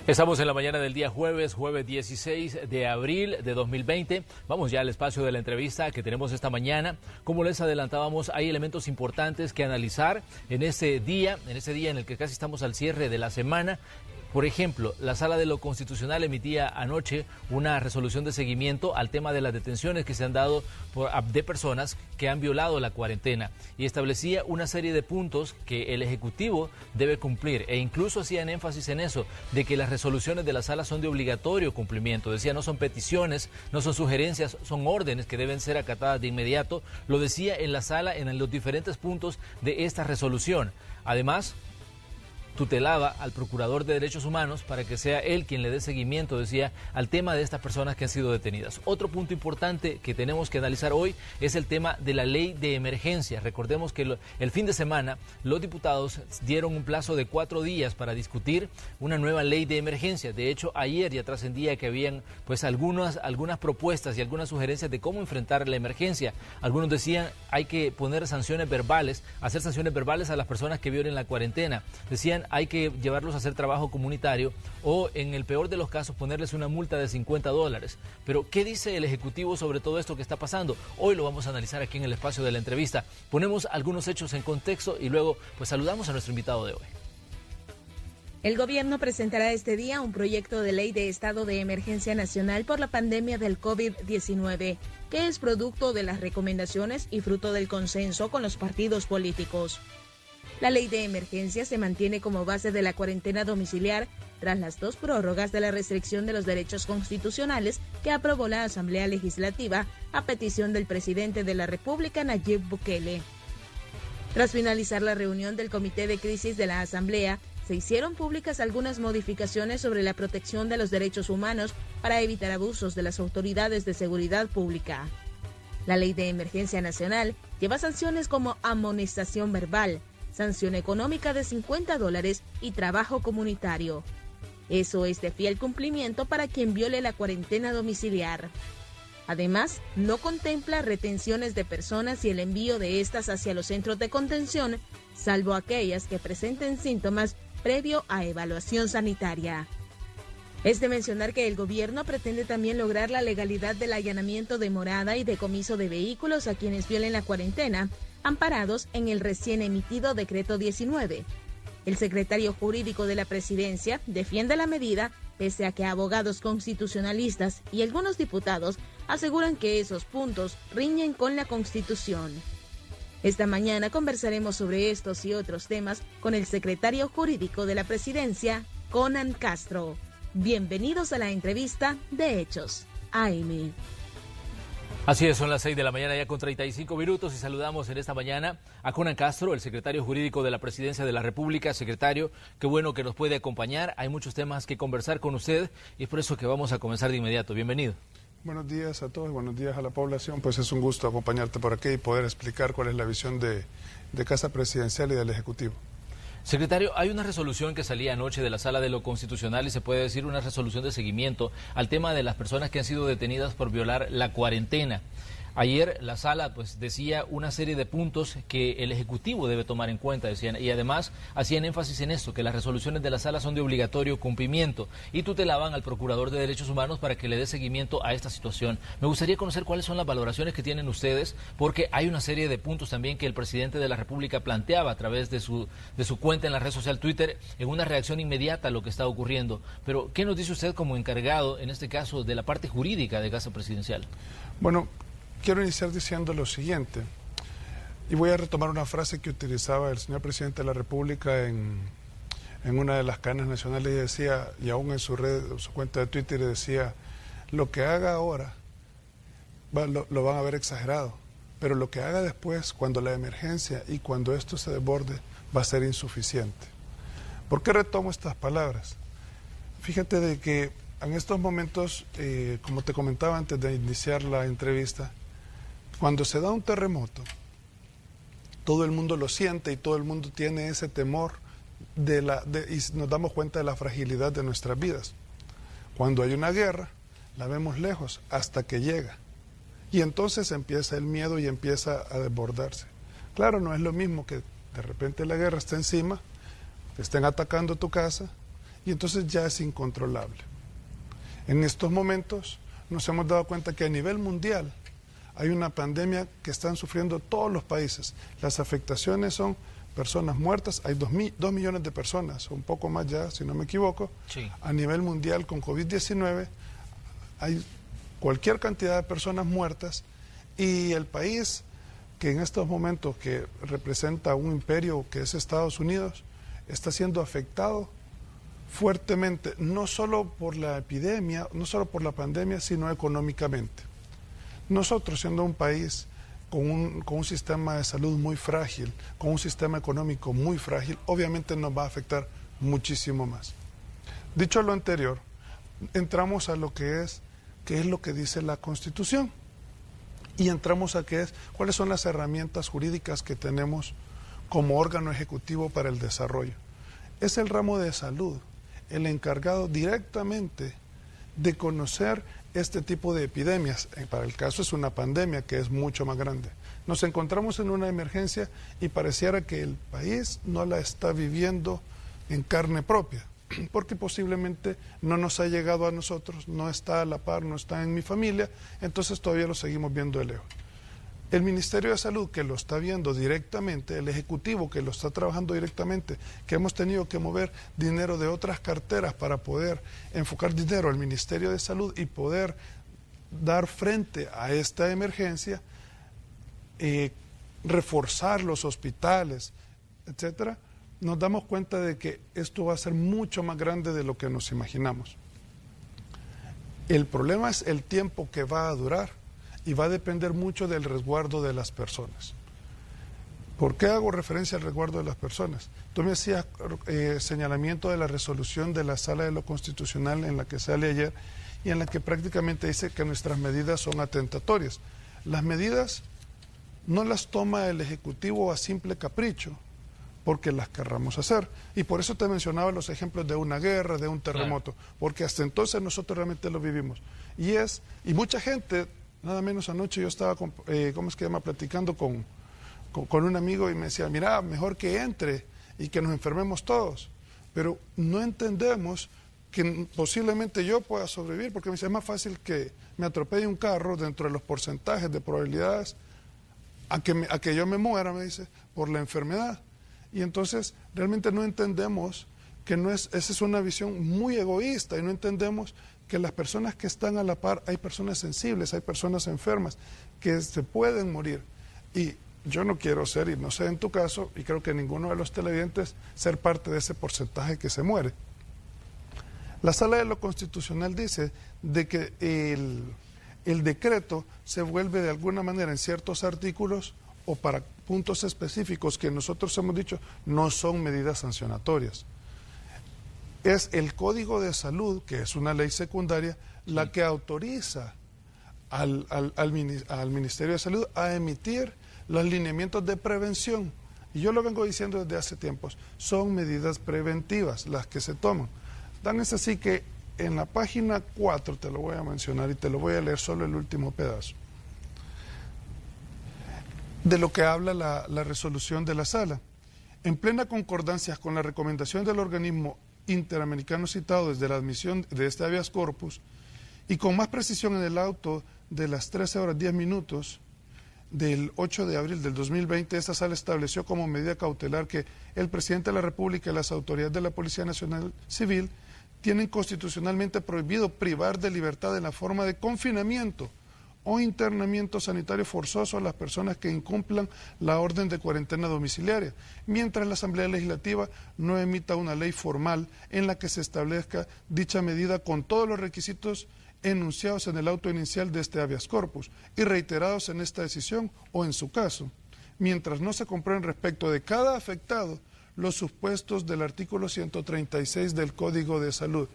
Estamos en la mañana del día jueves 16 de abril de 2020. Vamos ya al espacio de la entrevista que tenemos esta mañana. Como les adelantábamos, hay elementos importantes que analizar en ese día en el que casi estamos al cierre de la semana. Por ejemplo, la Sala de lo Constitucional emitía anoche una resolución de seguimiento al tema de las detenciones que se han dado de personas que han violado la cuarentena y establecía una serie de puntos que el Ejecutivo debe cumplir e incluso hacían énfasis en eso, de que las resoluciones de la Sala son de obligatorio cumplimiento. Decía, no son peticiones, no son sugerencias, son órdenes que deben ser acatadas de inmediato. Lo decía en la Sala en los diferentes puntos de esta resolución. Además, tutelaba al Procurador de Derechos Humanos para que sea él quien le dé seguimiento, decía, al tema de estas personas que han sido detenidas. Otro punto importante que tenemos que analizar hoy es el tema de la ley de emergencia. Recordemos que el fin de semana los diputados dieron un plazo de 4 días para discutir una nueva ley de emergencia. De hecho, ayer ya trascendía que habían algunas propuestas y algunas sugerencias de cómo enfrentar la emergencia. Algunos decían hay que poner sanciones verbales, hacer sanciones verbales a las personas que violen la cuarentena. Decían hay que llevarlos a hacer trabajo comunitario o, en el peor de los casos, ponerles una multa de $50. Pero, ¿qué dice el Ejecutivo sobre todo esto que está pasando? Hoy lo vamos a analizar aquí en el espacio de la entrevista. Ponemos algunos hechos en contexto y luego saludamos a nuestro invitado de hoy. El gobierno presentará este día un proyecto de ley de estado de emergencia nacional por la pandemia del COVID-19, que es producto de las recomendaciones y fruto del consenso con los partidos políticos. La ley de emergencia se mantiene como base de la cuarentena domiciliar tras las 2 prórrogas de la restricción de los derechos constitucionales que aprobó la Asamblea Legislativa a petición del presidente de la República, Nayib Bukele. Tras finalizar la reunión del Comité de Crisis de la Asamblea, se hicieron públicas algunas modificaciones sobre la protección de los derechos humanos para evitar abusos de las autoridades de seguridad pública. La ley de emergencia nacional lleva sanciones como amonestación verbal, sanción económica de $50 y trabajo comunitario. Eso es de fiel cumplimiento para quien viole la cuarentena domiciliar. Además, no contempla retenciones de personas y el envío de estas hacia los centros de contención, salvo aquellas que presenten síntomas previo a evaluación sanitaria. Es de mencionar que el gobierno pretende también lograr la legalidad del allanamiento de morada y decomiso de vehículos a quienes violen la cuarentena, amparados en el recién emitido Decreto 19. El secretario jurídico de la Presidencia defiende la medida, pese a que abogados constitucionalistas y algunos diputados aseguran que esos puntos riñen con la Constitución. Esta mañana conversaremos sobre estos y otros temas con el secretario jurídico de la Presidencia, Conan Castro. Bienvenidos a la entrevista de Hechos AM. Así es, son las 6 de la mañana ya con 35 minutos y saludamos en esta mañana a Conan Castro, el secretario jurídico de la Presidencia de la República. Secretario, qué bueno que nos puede acompañar. Hay muchos temas que conversar con usted y es por eso que vamos a comenzar de inmediato. Bienvenido. Buenos días a todos, buenos días a la población. Pues es un gusto acompañarte por aquí y poder explicar cuál es la visión de Casa Presidencial y del Ejecutivo. Secretario, hay una resolución que salía anoche de la Sala de lo Constitucional y se puede decir una resolución de seguimiento al tema de las personas que han sido detenidas por violar la cuarentena. Ayer la Sala decía una serie de puntos que el Ejecutivo debe tomar en cuenta, decían, y además hacían énfasis en esto, que las resoluciones de la Sala son de obligatorio cumplimiento y tutelaban al Procurador de Derechos Humanos para que le dé seguimiento a esta situación. Me gustaría conocer cuáles son las valoraciones que tienen ustedes, porque hay una serie de puntos también que el presidente de la República planteaba a través de su cuenta en la red social Twitter en una reacción inmediata a lo que está ocurriendo. Pero, ¿qué nos dice usted como encargado, en este caso, de la parte jurídica de Casa Presidencial? Bueno, quiero iniciar diciendo lo siguiente, y voy a retomar una frase que utilizaba el señor presidente de la República en una de las cadenas nacionales y decía, y aún en su cuenta de Twitter decía, lo que haga ahora lo van a ver exagerado, pero lo que haga después, cuando la emergencia y cuando esto se desborde, va a ser insuficiente. ¿Por qué retomo estas palabras? Fíjate de que en estos momentos, como te comentaba antes de iniciar la entrevista, cuando se da un terremoto, todo el mundo lo siente y todo el mundo tiene ese temor y nos damos cuenta de la fragilidad de nuestras vidas. Cuando hay una guerra, la vemos lejos hasta que llega. Y entonces empieza el miedo y empieza a desbordarse. Claro, no es lo mismo que de repente la guerra está encima, te estén atacando tu casa y entonces ya es incontrolable. En estos momentos nos hemos dado cuenta que a nivel mundial hay una pandemia que están sufriendo todos los países. Las afectaciones son personas muertas, hay 2 millones de personas, o un poco más ya, si no me equivoco, sí, a nivel mundial con COVID-19, hay cualquier cantidad de personas muertas, y el país que en estos momentos que representa un imperio que es Estados Unidos, está siendo afectado fuertemente, no solo por la epidemia, no solo por la pandemia, sino económicamente. Nosotros, siendo un país con un sistema de salud muy frágil, con un sistema económico muy frágil, obviamente nos va a afectar muchísimo más. Dicho lo anterior, entramos a lo que es lo que dice la Constitución, y entramos a cuáles son las herramientas jurídicas que tenemos como órgano ejecutivo para el desarrollo. Es el ramo de salud el encargado directamente de conocer este tipo de epidemias. Para el caso es una pandemia que es mucho más grande. Nos encontramos en una emergencia y pareciera que el país no la está viviendo en carne propia, porque posiblemente no nos ha llegado a nosotros, no está a la par, no está en mi familia, entonces todavía lo seguimos viendo de lejos. El Ministerio de Salud, que lo está viendo directamente, el Ejecutivo, que lo está trabajando directamente, que hemos tenido que mover dinero de otras carteras para poder enfocar dinero al Ministerio de Salud y poder dar frente a esta emergencia, reforzar los hospitales, etcétera, nos damos cuenta de que esto va a ser mucho más grande de lo que nos imaginamos. El problema es el tiempo que va a durar y va a depender mucho del resguardo de las personas. ¿Por qué hago referencia al resguardo de las personas? Tú me hacías señalamiento de la resolución de la Sala de lo Constitucional en la que sale ayer y en la que prácticamente dice que nuestras medidas son atentatorias. Las medidas no las toma el Ejecutivo a simple capricho, porque las querramos hacer. Y por eso te mencionaba los ejemplos de una guerra, de un terremoto, claro, porque hasta entonces nosotros realmente lo vivimos. Y mucha gente, nada menos anoche yo estaba, platicando con un amigo y me decía, mira, mejor que entre y que nos enfermemos todos. Pero no entendemos que posiblemente yo pueda sobrevivir, porque me dice, es más fácil que me atropelle un carro dentro de los porcentajes de probabilidades a que yo me muera, me dice, por la enfermedad. Y entonces realmente no entendemos que esa es una visión muy egoísta, y no entendemos que las personas que están a la par, hay personas sensibles, hay personas enfermas que se pueden morir. Y yo no quiero ser, y no sé en tu caso, y creo que ninguno de los televidentes, ser parte de ese porcentaje que se muere. La Sala de lo Constitucional dice de que el decreto se vuelve de alguna manera en ciertos artículos o para puntos específicos que nosotros hemos dicho no son medidas sancionatorias. Es el Código de Salud, que es una ley secundaria, la que autoriza al Ministerio de Salud a emitir los lineamientos de prevención. Y yo lo vengo diciendo desde hace tiempos, son medidas preventivas las que se toman. Tan es así que en la página 4, te lo voy a mencionar y te lo voy a leer solo el último pedazo, de lo que habla la resolución de la Sala. En plena concordancia con la recomendación del organismo interamericano citado desde la admisión de este habeas corpus, y con más precisión en el auto de las 13:10 del 8 de abril del 2020, esta Sala estableció como medida cautelar que el presidente de la República y las autoridades de la Policía Nacional Civil tienen constitucionalmente prohibido privar de libertad en la forma de confinamiento o internamiento sanitario forzoso a las personas que incumplan la orden de cuarentena domiciliaria, mientras la Asamblea Legislativa no emita una ley formal en la que se establezca dicha medida con todos los requisitos enunciados en el auto inicial de este habeas corpus y reiterados en esta decisión o en su caso, mientras no se comprueben respecto de cada afectado los supuestos del artículo 136 del Código de Salud.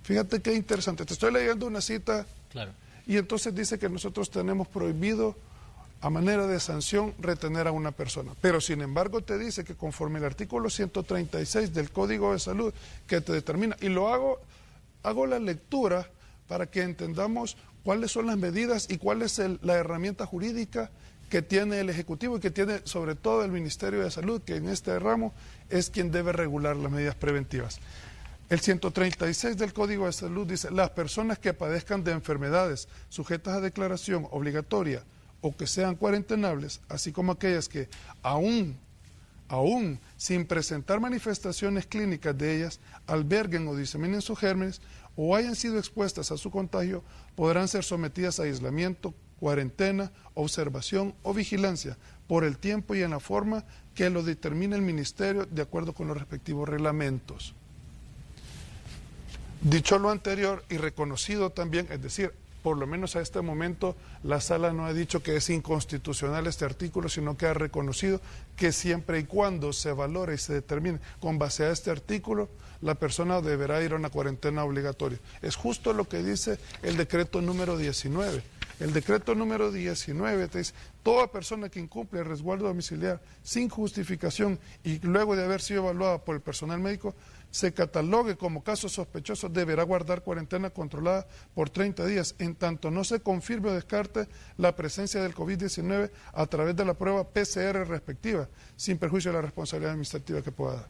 Fíjate qué interesante, te estoy leyendo una cita. Claro. Y entonces dice que nosotros tenemos prohibido, a manera de sanción, retener a una persona. Pero sin embargo te dice que conforme el artículo 136 del Código de Salud, que te determina, y hago la lectura para que entendamos cuáles son las medidas y cuál es la herramienta jurídica que tiene el Ejecutivo y que tiene sobre todo el Ministerio de Salud, que en este ramo es quien debe regular las medidas preventivas. El 136 del Código de Salud dice, las personas que padezcan de enfermedades sujetas a declaración obligatoria o que sean cuarentenables, así como aquellas que aún sin presentar manifestaciones clínicas de ellas, alberguen o diseminen sus gérmenes o hayan sido expuestas a su contagio, podrán ser sometidas a aislamiento, cuarentena, observación o vigilancia por el tiempo y en la forma que lo determine el Ministerio de acuerdo con los respectivos reglamentos. Dicho lo anterior y reconocido también, es decir, por lo menos a este momento la Sala no ha dicho que es inconstitucional este artículo, sino que ha reconocido que siempre y cuando se valore y se determine con base a este artículo, la persona deberá ir a una cuarentena obligatoria. Es justo lo que dice el decreto número 19. El decreto número 19 te dice, toda persona que incumple el resguardo domiciliar sin justificación y luego de haber sido evaluada por el personal médico, se catalogue como caso sospechoso, deberá guardar cuarentena controlada por 30 días, en tanto no se confirme o descarte la presencia del COVID-19 a través de la prueba PCR respectiva, sin perjuicio de la responsabilidad administrativa que pueda dar.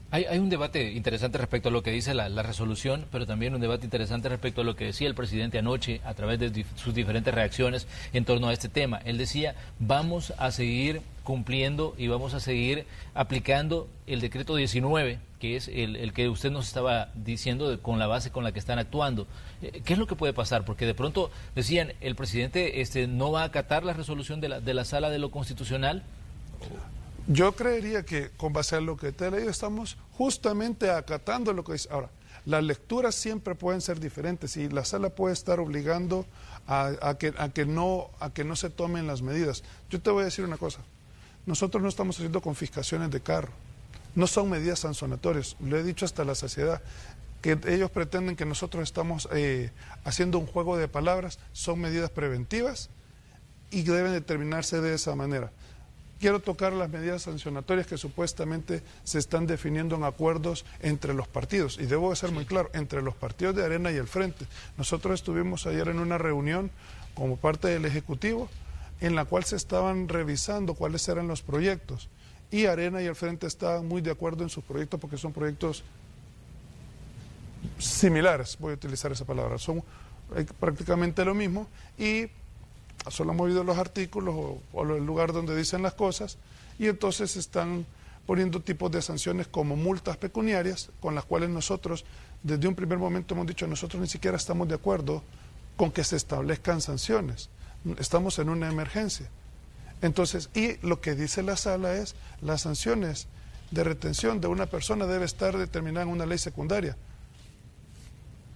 Hay un debate interesante respecto a lo que dice la resolución, pero también un debate interesante respecto a lo que decía el presidente anoche a través de sus diferentes reacciones en torno a este tema. Él decía, vamos a seguir cumpliendo y vamos a seguir aplicando el decreto 19, que es el que usted nos estaba diciendo con la base con la que están actuando. ¿Qué es lo que puede pasar? Porque de pronto decían, el presidente no va a acatar la resolución de la Sala de lo Constitucional. Yo creería que con base a lo que te he leído estamos justamente acatando lo que dice. Ahora, las lecturas siempre pueden ser diferentes y la Sala puede estar obligando a que no se tomen las medidas. Yo te voy a decir una cosa, nosotros no estamos haciendo confiscaciones de carro, no son medidas sancionatorias, lo he dicho hasta la saciedad, que ellos pretenden que nosotros estamos haciendo un juego de palabras, son medidas preventivas y deben determinarse de esa manera. Quiero tocar las medidas sancionatorias que supuestamente se están definiendo en acuerdos entre los partidos. Y debo de ser muy claro, entre los partidos de Arena y el Frente. Nosotros estuvimos ayer en una reunión como parte del Ejecutivo en la cual se estaban revisando cuáles eran los proyectos. Y Arena y el Frente estaban muy de acuerdo en sus proyectos porque son proyectos similares, voy a utilizar esa palabra, son prácticamente lo mismo y solo han movido los artículos o el lugar donde dicen las cosas y entonces están poniendo tipos de sanciones como multas pecuniarias con las cuales nosotros desde un primer momento hemos dicho nosotros ni siquiera estamos de acuerdo con que se establezcan sanciones, estamos en una emergencia. Entonces, y lo que dice la Sala es las sanciones de retención de una persona debe estar determinada en una ley secundaria.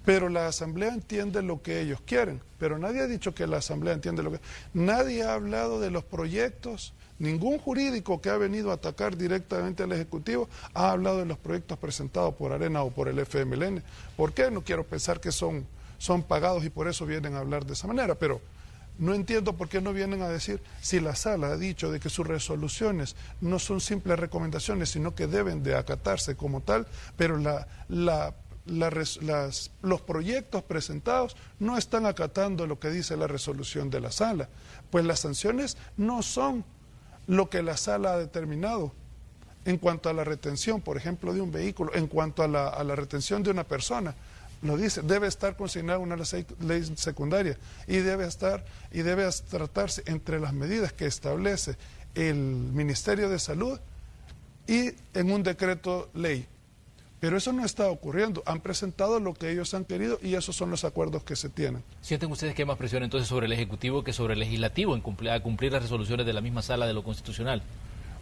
Pero la Asamblea entiende lo que ellos quieren, pero nadie ha dicho que la Asamblea entiende lo que... Nadie ha hablado de los proyectos, ningún jurídico que ha venido a atacar directamente al Ejecutivo ha hablado de los proyectos presentados por Arena o por el FMLN. ¿Por qué? No quiero pensar que son pagados y por eso vienen a hablar de esa manera, pero no entiendo por qué no vienen a decir si la Sala ha dicho de que sus resoluciones no son simples recomendaciones, sino que deben de acatarse como tal, pero los proyectos presentados no están acatando lo que dice la resolución de la Sala, pues las sanciones no son lo que la Sala ha determinado en cuanto a la retención, por ejemplo, de un vehículo, en cuanto a la retención de una persona. Lo dice, debe estar consignada una ley secundaria y debe tratarse entre las medidas que establece el Ministerio de Salud y en un decreto ley. Pero eso no está ocurriendo. Han presentado lo que ellos han querido y esos son los acuerdos que se tienen. ¿Sienten ustedes que hay más presión entonces sobre el Ejecutivo que sobre el Legislativo en cumplir las resoluciones de la misma Sala de lo Constitucional?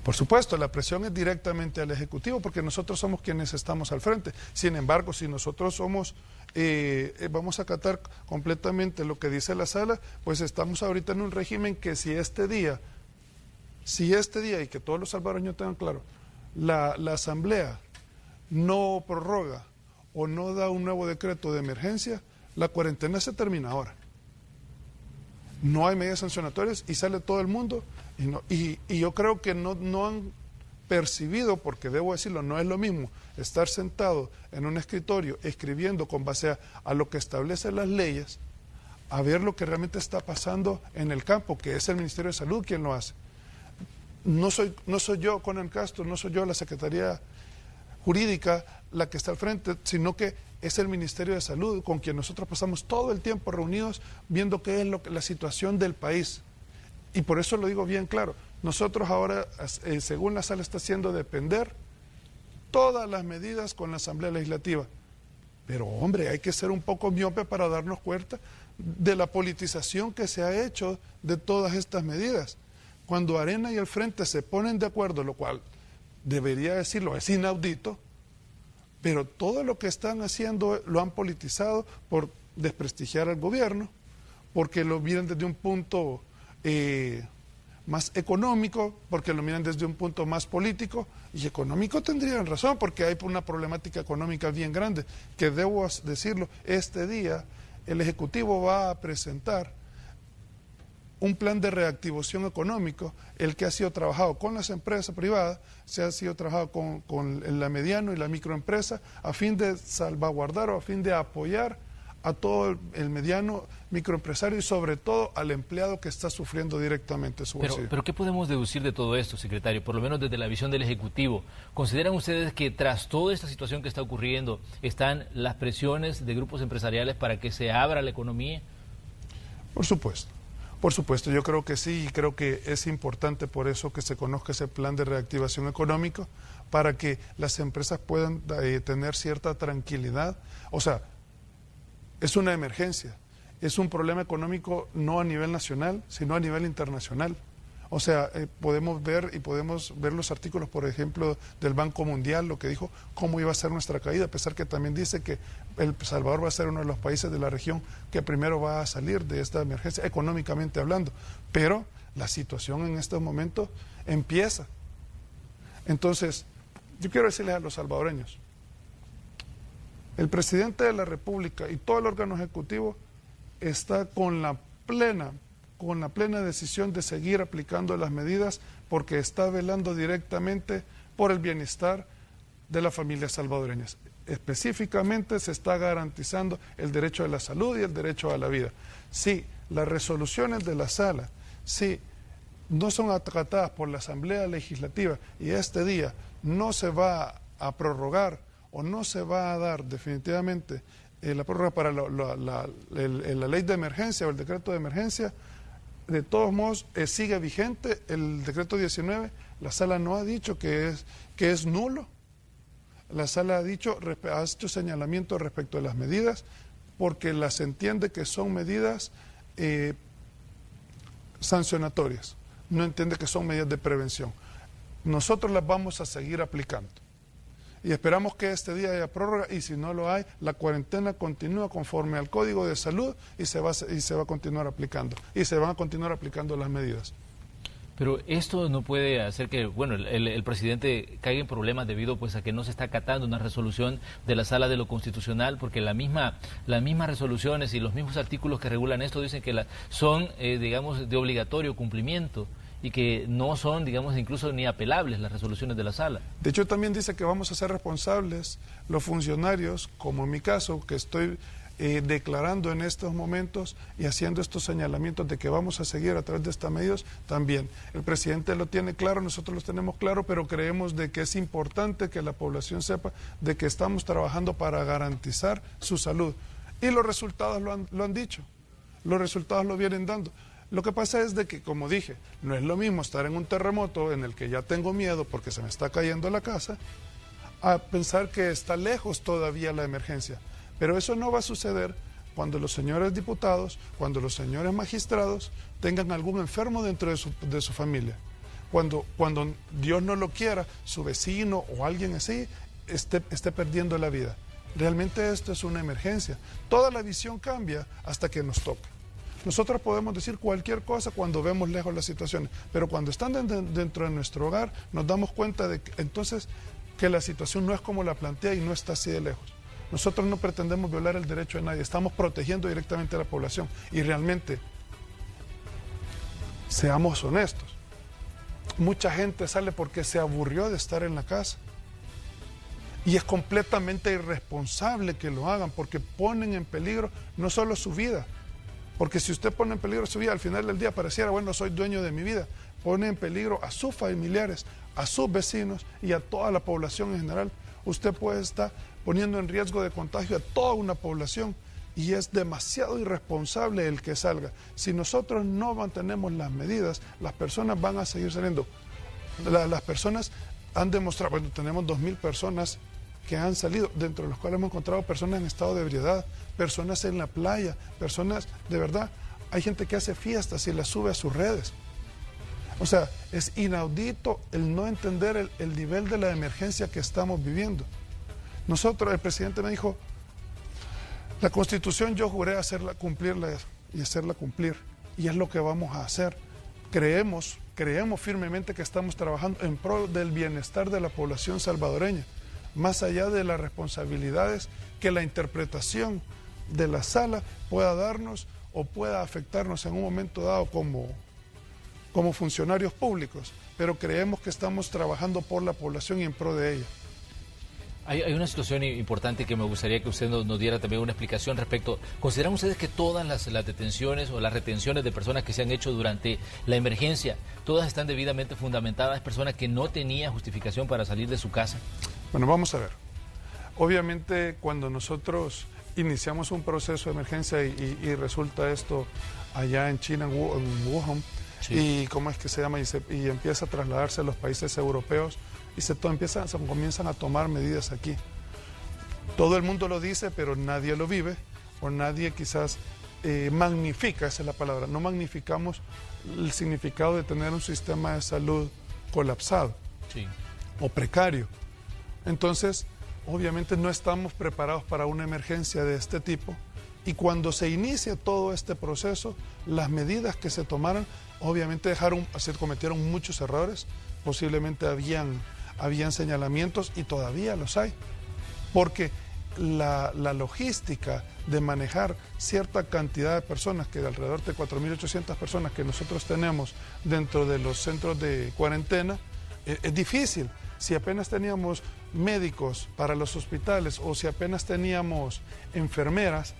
Por supuesto, la presión es directamente al Ejecutivo porque nosotros somos quienes estamos al frente. Sin embargo, si nosotros vamos a acatar completamente lo que dice la Sala, pues estamos ahorita en un régimen que si este día, y que todos los salvadoreños tengan claro, la Asamblea no prorroga o no da un nuevo decreto de emergencia, la cuarentena se termina ahora. No hay medidas sancionatorias y sale todo el mundo y yo creo que no han percibido, porque debo decirlo, no es lo mismo estar sentado en un escritorio escribiendo con base a lo que establecen las leyes, a ver lo que realmente está pasando en el campo, que es el Ministerio de Salud quien lo hace. No soy yo, Conan Castro, no soy yo la Secretaría Jurídica la que está al frente, sino que es el Ministerio de Salud, con quien nosotros pasamos todo el tiempo reunidos viendo qué es la situación del país. Y por eso lo digo bien claro, nosotros ahora, según la sala, está haciendo depender todas las medidas con la Asamblea Legislativa. Pero hombre, hay que ser un poco miope para darnos cuenta de la politización que se ha hecho de todas estas medidas. Cuando Arena y el Frente se ponen de acuerdo, lo cual debería decirlo, es inaudito, pero todo lo que están haciendo lo han politizado por desprestigiar al gobierno, porque lo miran desde un punto más económico, porque lo miran desde un punto más político, y económico tendrían razón, porque hay una problemática económica bien grande, que debo decirlo, este día el Ejecutivo va a presentar un plan de reactivación económico, el que ha sido trabajado con las empresas privadas, se ha sido trabajado con la mediano y la microempresa, a fin de salvaguardar o a fin de apoyar a todo el mediano microempresario y sobre todo al empleado que está sufriendo directamente su bolsillo. Pero ¿qué podemos deducir de todo esto, secretario? Por lo menos desde la visión del Ejecutivo. ¿Consideran ustedes que tras toda esta situación que está ocurriendo están las presiones de grupos empresariales para que se abra la economía? Por supuesto, yo creo que sí, y creo que es importante por eso que se conozca ese plan de reactivación económico, para que las empresas puedan tener cierta tranquilidad. O sea, es una emergencia, es un problema económico no a nivel nacional, sino a nivel internacional. O sea, podemos ver los artículos, por ejemplo, del Banco Mundial, lo que dijo, cómo iba a ser nuestra caída, a pesar que también dice que El Salvador va a ser uno de los países de la región que primero va a salir de esta emergencia, económicamente hablando. Pero la situación en estos momentos empieza. Entonces, yo quiero decirles a los salvadoreños, el presidente de la República y todo el órgano ejecutivo está con la plena decisión de seguir aplicando las medidas, porque está velando directamente por el bienestar de las familias salvadoreñas. Específicamente se está garantizando el derecho a la salud y el derecho a la vida. Si las resoluciones de la sala, si no son acatadas por la Asamblea Legislativa y este día no se va a prorrogar o no se va a dar definitivamente la prórroga para la ley de emergencia o el decreto de emergencia, de todos modos sigue vigente el decreto 19, la sala no ha dicho que es nulo, la sala ha hecho señalamiento respecto a las medidas, porque las entiende que son medidas sancionatorias, no entiende que son medidas de prevención. Nosotros las vamos a seguir aplicando. Y esperamos que este día haya prórroga, y si no lo hay, la cuarentena continúa conforme al Código de Salud y se va a continuar aplicando. Y se van a continuar aplicando las medidas. Pero esto no puede hacer que, bueno, el presidente caiga en problemas debido pues a que no se está acatando una resolución de la Sala de lo Constitucional, porque las mismas resoluciones y los mismos artículos que regulan esto dicen que son, digamos, de obligatorio cumplimiento, y que no son, digamos, incluso ni apelables las resoluciones de la sala. De hecho, también dice que vamos a ser responsables los funcionarios, como en mi caso, que estoy declarando en estos momentos y haciendo estos señalamientos de que vamos a seguir a través de estas medidas también. El presidente lo tiene claro, nosotros lo tenemos claro, pero creemos de que es importante que la población sepa de que estamos trabajando para garantizar su salud. Y los resultados lo han dicho, los resultados lo vienen dando. Lo que pasa es de que, como dije, no es lo mismo estar en un terremoto en el que ya tengo miedo porque se me está cayendo la casa, a pensar que está lejos todavía la emergencia. Pero eso no va a suceder cuando los señores diputados, cuando los señores magistrados tengan algún enfermo dentro de su familia. Cuando Dios no lo quiera, su vecino o alguien así esté perdiendo la vida. Realmente esto es una emergencia. Toda la visión cambia hasta que nos toca. Nosotros podemos decir cualquier cosa cuando vemos lejos las situaciones, pero cuando están dentro de nuestro hogar nos damos cuenta de que entonces que la situación no es como la plantea y no está así de lejos. Nosotros no pretendemos violar el derecho de nadie, estamos protegiendo directamente a la población y realmente, seamos honestos, mucha gente sale porque se aburrió de estar en la casa y es completamente irresponsable que lo hagan porque ponen en peligro no solo su vida, porque si usted pone en peligro su vida, al final del día pareciera, bueno, soy dueño de mi vida. Pone en peligro a sus familiares, a sus vecinos y a toda la población en general. usted puede estar poniendo en riesgo de contagio a toda una población y es demasiado irresponsable el que salga. Si nosotros no mantenemos las medidas, las personas van a seguir saliendo. Las personas han demostrado, bueno, tenemos 2.000 personas que han salido, dentro de los cuales hemos encontrado personas en estado de ebriedad, personas en la playa, personas, de verdad, hay gente que hace fiestas y las sube a sus redes. O sea, es inaudito el no entender el nivel de la emergencia que estamos viviendo. Nosotros, el presidente me dijo, la Constitución yo juré cumplirla y hacerla cumplir, y es lo que vamos a hacer. Creemos firmemente que estamos trabajando en pro del bienestar de la población salvadoreña, más allá de las responsabilidades que la interpretación de la sala pueda darnos o pueda afectarnos en un momento dado como funcionarios públicos, pero creemos que estamos trabajando por la población y en pro de ella. Hay una situación importante que me gustaría que usted nos diera también una explicación respecto. ¿Consideran ustedes que todas las detenciones o las retenciones de personas que se han hecho durante la emergencia, todas están debidamente fundamentadas? ¿Personas que no tenían justificación para salir de su casa? Bueno, vamos a ver. Obviamente, cuando nosotros iniciamos un proceso de emergencia y resulta esto allá en China, en Wuhan, sí. Y cómo es que se llama, y empieza a trasladarse a los países europeos, y comienzan a tomar medidas aquí. Todo el mundo lo dice, pero nadie lo vive, o nadie quizás magnifica, esa es la palabra, no magnificamos el significado de tener un sistema de salud colapsado, sí, o precario. Entonces, obviamente no estamos preparados para una emergencia de este tipo, y cuando se inicia todo este proceso, las medidas que se tomaron, obviamente se cometieron muchos errores, posiblemente habían señalamientos y todavía los hay, porque la logística de manejar cierta cantidad de personas, que de alrededor de 4.800 personas que nosotros tenemos dentro de los centros de cuarentena, es difícil. Si apenas teníamos médicos para los hospitales o si apenas teníamos enfermeras,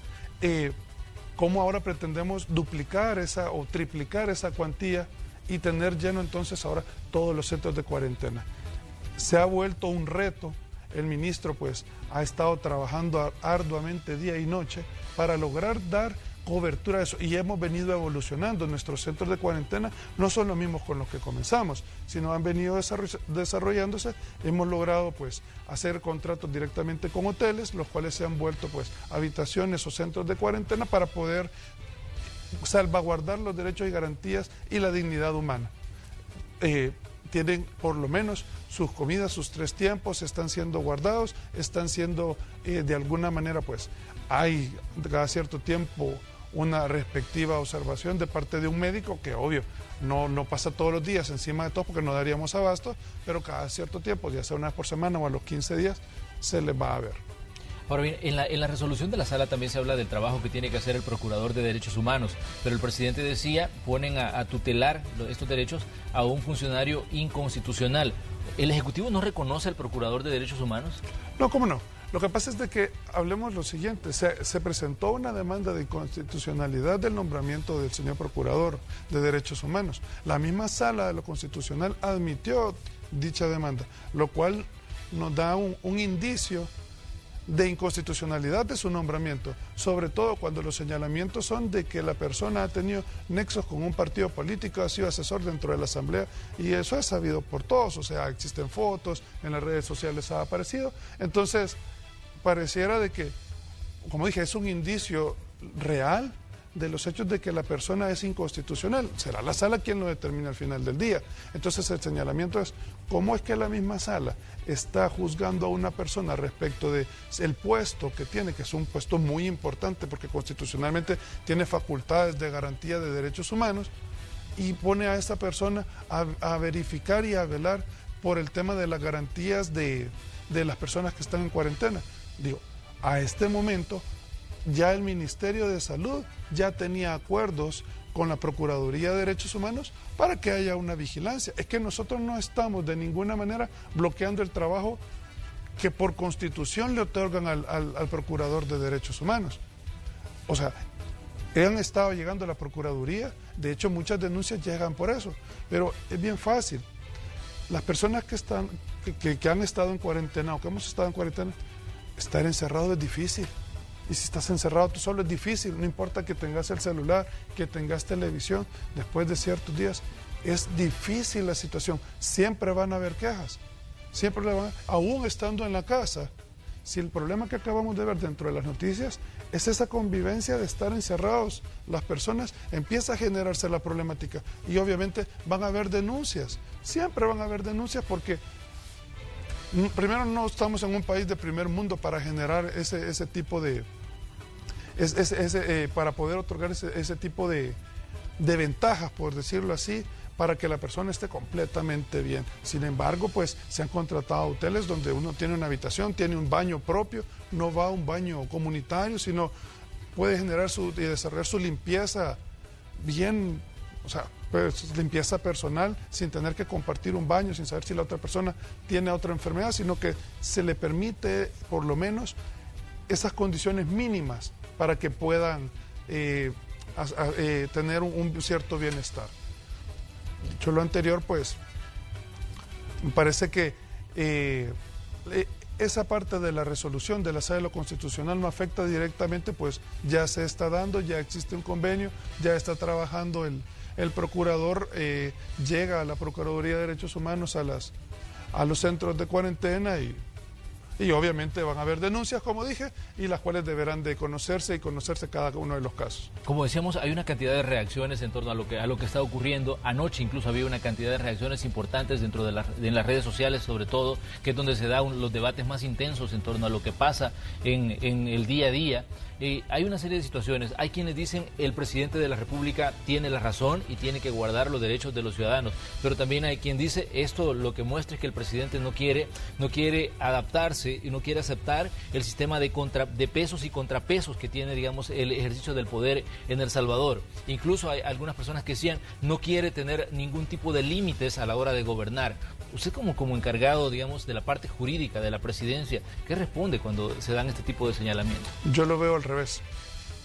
¿cómo ahora pretendemos duplicar o triplicar esa cuantía y tener lleno entonces ahora todos los centros de cuarentena? Se ha vuelto un reto. El ministro pues ha estado trabajando arduamente día y noche para lograr dar cobertura a eso, y hemos venido evolucionando. Nuestros centros de cuarentena no son los mismos con los que comenzamos, sino han venido desarrollándose. Hemos logrado pues hacer contratos directamente con hoteles, los cuales se han vuelto pues habitaciones o centros de cuarentena para poder salvaguardar los derechos y garantías y la dignidad humana. Tienen por lo menos sus comidas, sus 3 tiempos, están siendo guardados, están siendo de alguna manera pues hay cada cierto tiempo una respectiva observación de parte de un médico que obvio no pasa todos los días encima de todo porque no daríamos abasto, pero cada cierto tiempo, ya sea una vez por semana o a los 15 días, se les va a ver. Ahora bien, en la resolución de la sala también se habla del trabajo que tiene que hacer el Procurador de Derechos Humanos, pero el presidente decía, ponen a tutelar estos derechos a un funcionario inconstitucional. ¿El Ejecutivo no reconoce al Procurador de Derechos Humanos? No, ¿cómo no? Lo que pasa es de que hablemos lo siguiente, se presentó una demanda de inconstitucionalidad del nombramiento del señor Procurador de Derechos Humanos. La misma Sala de lo Constitucional admitió dicha demanda, lo cual nos da un indicio de inconstitucionalidad de su nombramiento, sobre todo cuando los señalamientos son de que la persona ha tenido nexos con un partido político, ha sido asesor dentro de la Asamblea, y eso es sabido por todos, o sea, existen fotos, en las redes sociales ha aparecido. Entonces, pareciera de que, como dije, es un indicio real de los hechos de que la persona es inconstitucional. Será la sala quien lo determine al final del día. Entonces el señalamiento es, ¿cómo es que la misma sala está juzgando a una persona respecto de el puesto que tiene, que es un puesto muy importante porque constitucionalmente tiene facultades de garantía de derechos humanos, y pone a esta persona a verificar y a velar por el tema de las garantías de las personas que están en cuarentena? Digo, a este momento ya el Ministerio de Salud ya tenía acuerdos con la Procuraduría de Derechos Humanos para que haya una vigilancia. Es que nosotros no estamos de ninguna manera bloqueando el trabajo que por Constitución le otorgan al Procurador de Derechos Humanos. O sea, han estado llegando a la Procuraduría, de hecho muchas denuncias llegan por eso, pero es bien fácil. las personas que han estado en cuarentena o que hemos estado en cuarentena, estar encerrado es difícil. Y si estás encerrado tú solo es difícil, no importa que tengas el celular, que tengas televisión, después de ciertos días, es difícil la situación. Siempre van a haber quejas, aún estando en la casa. Si el problema que acabamos de ver dentro de las noticias es esa convivencia de estar encerrados, las personas, empieza a generarse la problemática y obviamente van a haber denuncias, siempre van a haber denuncias porque primero no estamos en un país de primer mundo para generar ese tipo de, para poder otorgar ese tipo de ventajas, por decirlo así, para que la persona esté completamente bien. Sin embargo, pues se han contratado hoteles donde uno tiene una habitación, tiene un baño propio, no va a un baño comunitario, sino puede generar y desarrollar su limpieza bien, o sea, pues, limpieza personal, sin tener que compartir un baño, sin saber si la otra persona tiene otra enfermedad, sino que se le permite, por lo menos, esas condiciones mínimas para que puedan tener un cierto bienestar. Dicho lo anterior, pues, me parece que esa parte de la resolución de la Sala de lo Constitucional no afecta directamente, pues ya se está dando, ya existe un convenio, ya está trabajando el procurador, llega a la Procuraduría de Derechos Humanos a los centros de cuarentena y obviamente van a haber denuncias, como dije, y las cuales deberán de conocerse y conocerse cada uno de los casos. Como decíamos, hay una cantidad de reacciones en torno a lo que está ocurriendo. Anoche incluso había una cantidad de reacciones importantes dentro de las redes sociales, sobre todo, que es donde se dan los debates más intensos en torno a lo que pasa en el día a día. Hay una serie de situaciones. Hay quienes dicen el presidente de la República tiene la razón y tiene que guardar los derechos de los ciudadanos, pero también hay quien dice esto lo que muestra es que el presidente no quiere adaptarse y no quiere aceptar el sistema de pesos y contrapesos que tiene, digamos, el ejercicio del poder en El Salvador. Incluso hay algunas personas que decían no quiere tener ningún tipo de límites a la hora de gobernar. Usted como encargado, digamos, de la parte jurídica de la presidencia, ¿qué responde cuando se dan este tipo de señalamientos? Yo lo veo al revés.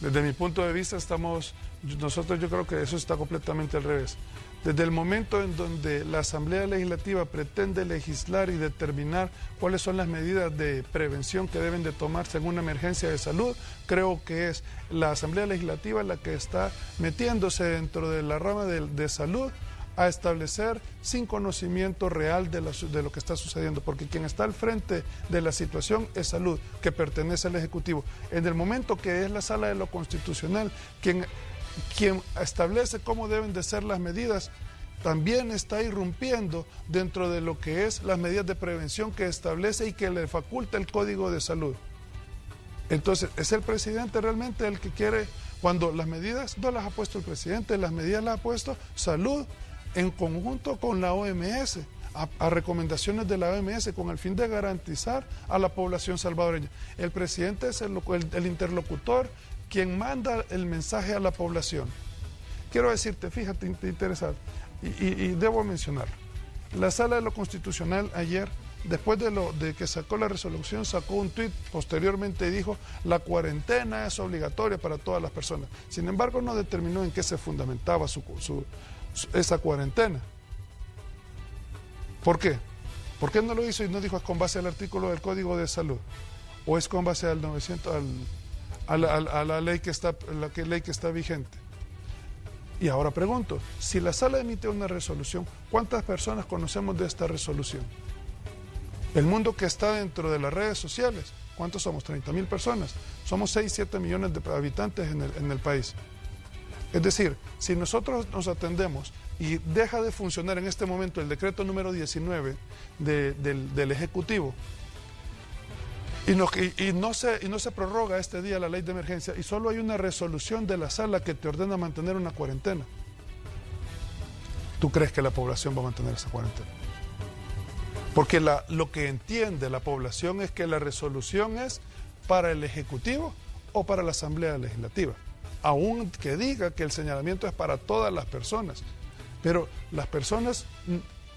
Desde mi punto de vista yo creo que eso está completamente al revés. Desde el momento en donde la Asamblea Legislativa pretende legislar y determinar cuáles son las medidas de prevención que deben de tomarse en una emergencia de salud, creo que es la Asamblea Legislativa la que está metiéndose dentro de la rama de salud a establecer sin conocimiento real de lo que está sucediendo, porque quien está al frente de la situación es salud, que pertenece al Ejecutivo. En el momento que es la Sala de lo Constitucional quien establece cómo deben de ser las medidas, también está irrumpiendo dentro de lo que es las medidas de prevención que establece y que le faculta el Código de Salud. Entonces, es el presidente realmente el que quiere, cuando las medidas no las ha puesto el presidente, las medidas las ha puesto Salud, en conjunto con la OMS, a recomendaciones de la OMS con el fin de garantizar a la población salvadoreña. El presidente es el interlocutor, quien manda el mensaje a la población. Quiero decirte, fíjate, interesante, y debo mencionarlo. La Sala de lo Constitucional ayer, después de que sacó la resolución, sacó un tuit, posteriormente dijo, la cuarentena es obligatoria para todas las personas. Sin embargo, no determinó en qué se fundamentaba esa cuarentena. ¿Por qué? ¿Por qué no lo hizo y no dijo es con base al artículo del Código de Salud? ¿O es con base al 900, a la ley que está vigente? Y ahora pregunto, si la Sala emite una resolución, ¿cuántas personas conocemos de esta resolución? El mundo que está dentro de las redes sociales, ¿cuántos somos? 30.000 personas. Somos 6, 7 millones de habitantes en el país. Es decir, si nosotros nos atendemos y deja de funcionar en este momento el decreto número 19 del Ejecutivo y no se prorroga este día la ley de emergencia y solo hay una resolución de la Sala que te ordena mantener una cuarentena, ¿tú crees que la población va a mantener esa cuarentena? Porque lo que entiende la población es que la resolución es para el Ejecutivo o para la Asamblea Legislativa. Aún que diga que el señalamiento es para todas las personas, pero las personas,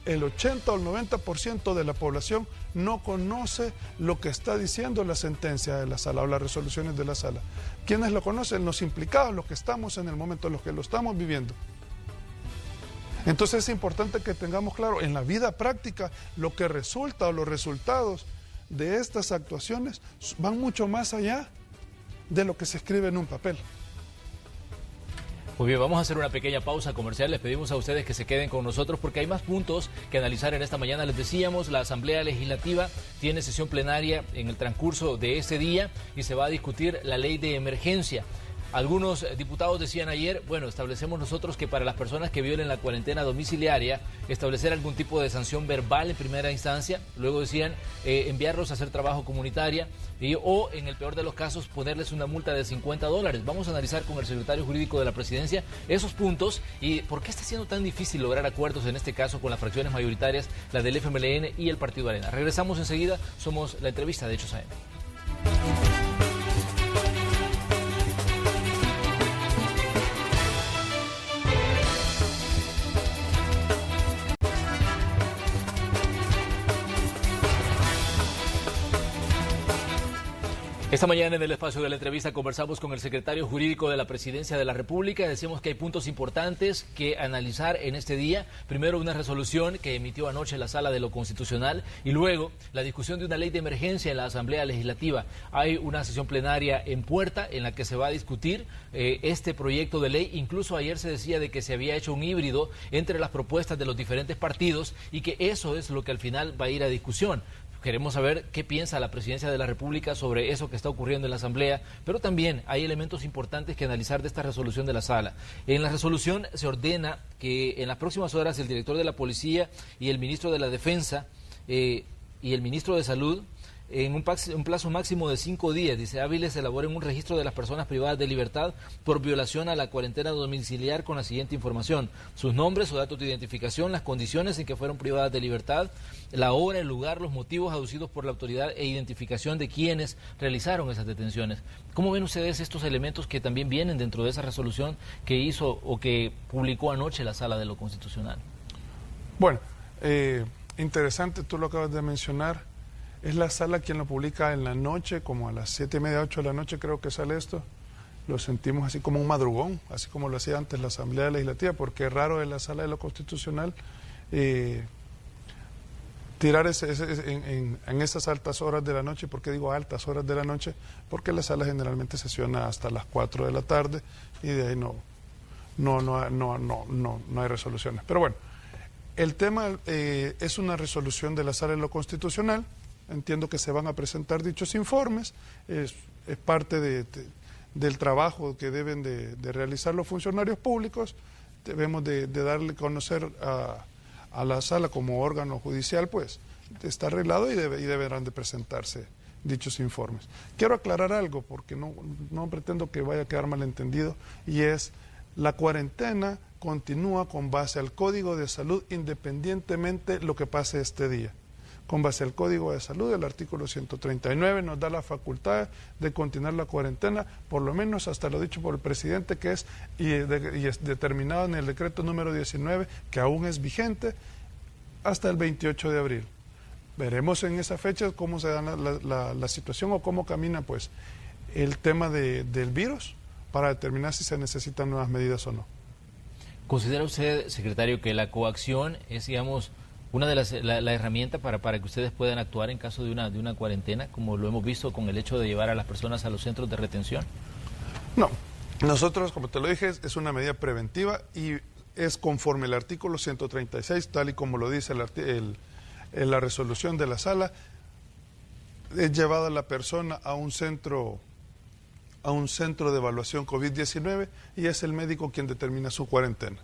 el 80 o el 90% de la población no conoce lo que está diciendo la sentencia de la Sala o las resoluciones de la Sala. ¿Quiénes lo conocen? Los implicados, los que estamos en el momento, los que lo estamos viviendo. Entonces es importante que tengamos claro en la vida práctica lo que resulta o los resultados de estas actuaciones van mucho más allá de lo que se escribe en un papel. Muy bien, vamos a hacer una pequeña pausa comercial. Les pedimos a ustedes que se queden con nosotros porque hay más puntos que analizar en esta mañana. Les decíamos, la Asamblea Legislativa tiene sesión plenaria en el transcurso de este día y se va a discutir la ley de emergencia. Algunos diputados decían ayer, bueno, establecemos nosotros que para las personas que violen la cuarentena domiciliaria, establecer algún tipo de sanción verbal en primera instancia, luego decían enviarlos a hacer trabajo comunitaria o en el peor de los casos ponerles una multa de $50. Vamos a analizar con el secretario jurídico de la presidencia esos puntos y por qué está siendo tan difícil lograr acuerdos en este caso con las fracciones mayoritarias, la del FMLN y el Partido Arena. Regresamos enseguida, somos la entrevista de Hechos AM. Esta mañana en el espacio de la entrevista conversamos con el secretario jurídico de la Presidencia de la República. Decimos que hay puntos importantes que analizar en este día. Primero, una resolución que emitió anoche la Sala de lo Constitucional y luego la discusión de una ley de emergencia en la Asamblea Legislativa. Hay una sesión plenaria en puerta en la que se va a discutir este proyecto de ley. Incluso ayer se decía de que se había hecho un híbrido entre las propuestas de los diferentes partidos y que eso es lo que al final va a ir a discusión. Queremos saber qué piensa la Presidencia de la República sobre eso que está ocurriendo en la Asamblea, pero también hay elementos importantes que analizar de esta resolución de la Sala. En la resolución se ordena que en las próximas horas el director de la Policía y el ministro de la Defensa y el ministro de Salud, en un plazo máximo de 5 días, dice, hábiles, elaboren un registro de las personas privadas de libertad por violación a la cuarentena domiciliar con la siguiente información: sus nombres o datos de identificación, las condiciones en que fueron privadas de libertad, la hora, el lugar, los motivos aducidos por la autoridad e identificación de quienes realizaron esas detenciones. ¿Cómo ven ustedes estos elementos que también vienen dentro de esa resolución que hizo o que publicó anoche la Sala de lo Constitucional? Bueno, interesante, tú lo acabas de mencionar. Es la Sala quien lo publica en la noche, como a las 7:30, 8 de la noche creo que sale esto. Lo sentimos así como un madrugón, así como lo hacía antes la Asamblea Legislativa, porque es raro en la Sala de lo Constitucional tirar en esas altas horas de la noche. ¿Por qué digo altas horas de la noche? Porque la Sala generalmente sesiona hasta las 4 de la tarde y de ahí no hay resoluciones. Pero bueno, el tema es una resolución de la Sala de lo Constitucional. Entiendo que se van a presentar dichos informes, es parte del trabajo que deben de realizar los funcionarios públicos. Debemos de darle a conocer a la Sala como órgano judicial, pues está arreglado y deberán de presentarse dichos informes. Quiero aclarar algo porque no pretendo que vaya a quedar malentendido, y es: la cuarentena continúa con base al Código de Salud independientemente lo que pase este día. Con base al Código de Salud, el artículo 139 nos da la facultad de continuar la cuarentena, por lo menos hasta lo dicho por el presidente, que es determinado en el decreto número 19, que aún es vigente, hasta el 28 de abril. Veremos en esa fecha cómo se da la situación o cómo camina pues el tema del virus para determinar si se necesitan nuevas medidas o no. ¿Considera usted, secretario, que la coacción es, digamos, una de la herramienta para que ustedes puedan actuar en caso de una cuarentena, como lo hemos visto con el hecho de llevar a las personas a los centros de retención? No, nosotros, como te lo dije, es una medida preventiva y es conforme el artículo 136, tal y como lo dice la resolución de la Sala. Es llevada la persona a un centro de evaluación COVID-19 y es el médico quien determina su cuarentena.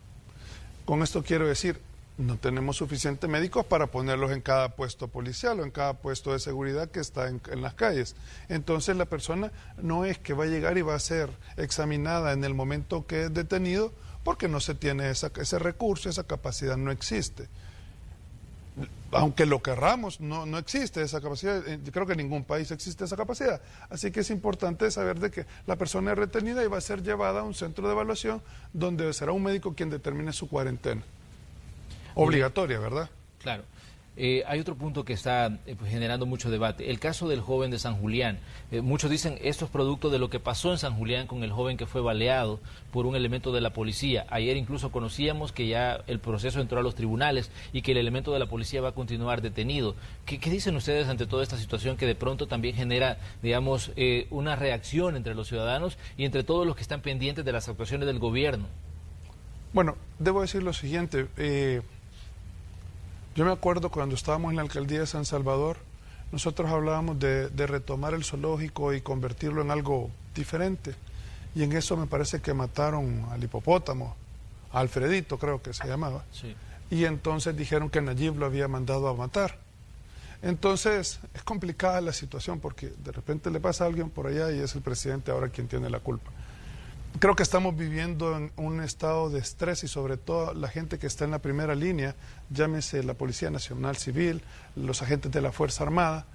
Con esto quiero decir, no tenemos suficientes médicos para ponerlos en cada puesto policial o en cada puesto de seguridad que está en las calles. Entonces la persona no es que va a llegar y va a ser examinada en el momento que es detenido, porque no se tiene ese recurso, esa capacidad no existe. Aunque lo querramos, no existe esa capacidad. Yo creo que en ningún país existe esa capacidad. Así que es importante saber de que la persona es retenida y va a ser llevada a un centro de evaluación donde será un médico quien determine su cuarentena. Obligatoria, ¿verdad? Claro. Hay otro punto que está pues, generando mucho debate. El caso del joven de San Julián. Muchos dicen esto es producto de lo que pasó en San Julián con el joven que fue baleado por un elemento de la policía. Ayer incluso conocíamos que ya el proceso entró a los tribunales y que el elemento de la policía va a continuar detenido. ¿Qué dicen ustedes ante toda esta situación que de pronto también genera, digamos, una reacción entre los ciudadanos y entre todos los que están pendientes de las actuaciones del gobierno? Bueno, debo decir lo siguiente. Yo me acuerdo cuando estábamos en la alcaldía de San Salvador, nosotros hablábamos de retomar el zoológico y convertirlo en algo diferente. Y en eso me parece que mataron al hipopótamo, a Alfredito creo que se llamaba. Sí. Y entonces dijeron que Nayib lo había mandado a matar. Entonces es complicada la situación porque de repente le pasa a alguien por allá y es el presidente ahora quien tiene la culpa. Creo que estamos viviendo en un estado de estrés y sobre todo la gente que está en la primera línea, llámese la Policía Nacional Civil, los agentes de la Fuerza Armada,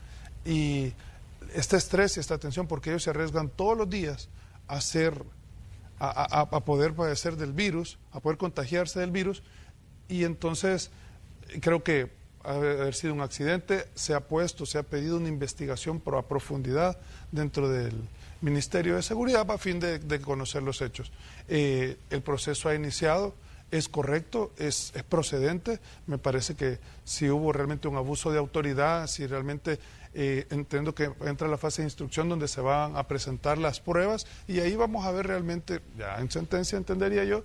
y este estrés y esta tensión porque ellos se arriesgan todos los días a poder padecer del virus, a poder contagiarse del virus, y entonces creo que haber sido un accidente, se ha pedido una investigación a profundidad dentro del Ministerio de Seguridad a fin de conocer los hechos. El proceso ha iniciado, es correcto, es procedente. Me parece que si hubo realmente un abuso de autoridad, si realmente entiendo que entra la fase de instrucción donde se van a presentar las pruebas y ahí vamos a ver realmente, ya en sentencia entendería yo,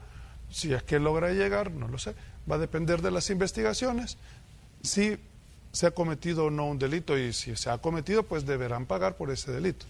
si es que logra llegar, no lo sé, va a depender de las investigaciones, si se ha cometido o no un delito y si se ha cometido, pues deberán pagar por ese delito.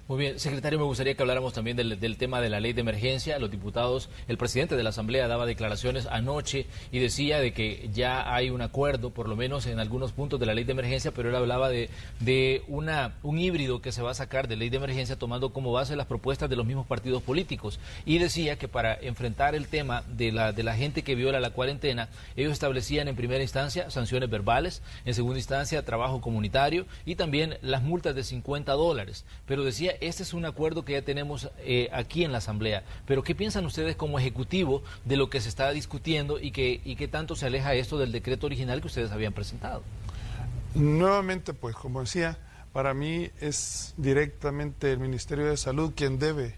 Muy bien, secretario, me gustaría que habláramos también del tema de la ley de emergencia. Los diputados, el presidente de la Asamblea daba declaraciones anoche y decía de que ya hay un acuerdo, por lo menos en algunos puntos de la ley de emergencia, pero él hablaba de un híbrido que se va a sacar de ley de emergencia tomando como base las propuestas de los mismos partidos políticos. Y decía que para enfrentar el tema de la gente que viola la cuarentena, ellos establecían en primera instancia sanciones verbales, en segunda instancia trabajo comunitario y también las multas de $50. Pero decía, este es un acuerdo que ya tenemos aquí en la Asamblea, pero ¿qué piensan ustedes como Ejecutivo de lo que se está discutiendo y qué tanto se aleja esto del decreto original que ustedes habían presentado? Nuevamente, pues como decía, para mí es directamente el Ministerio de Salud quien debe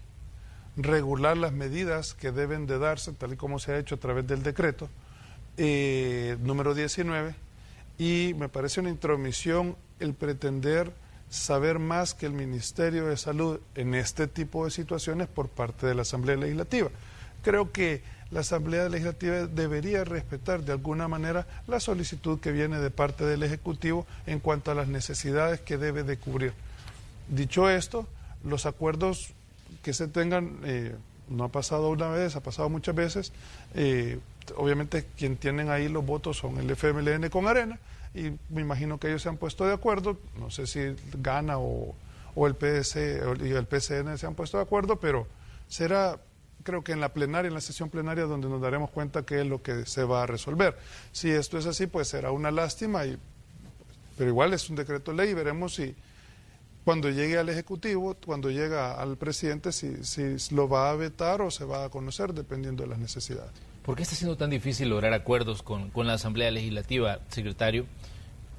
regular las medidas que deben de darse, tal y como se ha hecho a través del decreto número 19, y me parece una intromisión el pretender saber más que el Ministerio de Salud en este tipo de situaciones por parte de la Asamblea Legislativa. Creo que la Asamblea Legislativa debería respetar de alguna manera la solicitud que viene de parte del Ejecutivo en cuanto a las necesidades que debe de cubrir. Dicho esto, los acuerdos que se tengan, no ha pasado una vez, ha pasado muchas veces, obviamente quien tienen ahí los votos son el FMLN con Arena, y me imagino que ellos se han puesto de acuerdo, no sé si Gana o el PS y el PCN se han puesto de acuerdo, pero será, creo que en la plenaria, en la sesión plenaria, donde nos daremos cuenta qué es lo que se va a resolver. Si esto es así, pues será una lástima, pero igual es un decreto ley y veremos si cuando llegue al Ejecutivo, cuando llega al presidente, si lo va a vetar o se va a conocer, dependiendo de las necesidades. ¿Por qué está siendo tan difícil lograr acuerdos con la Asamblea Legislativa, secretario?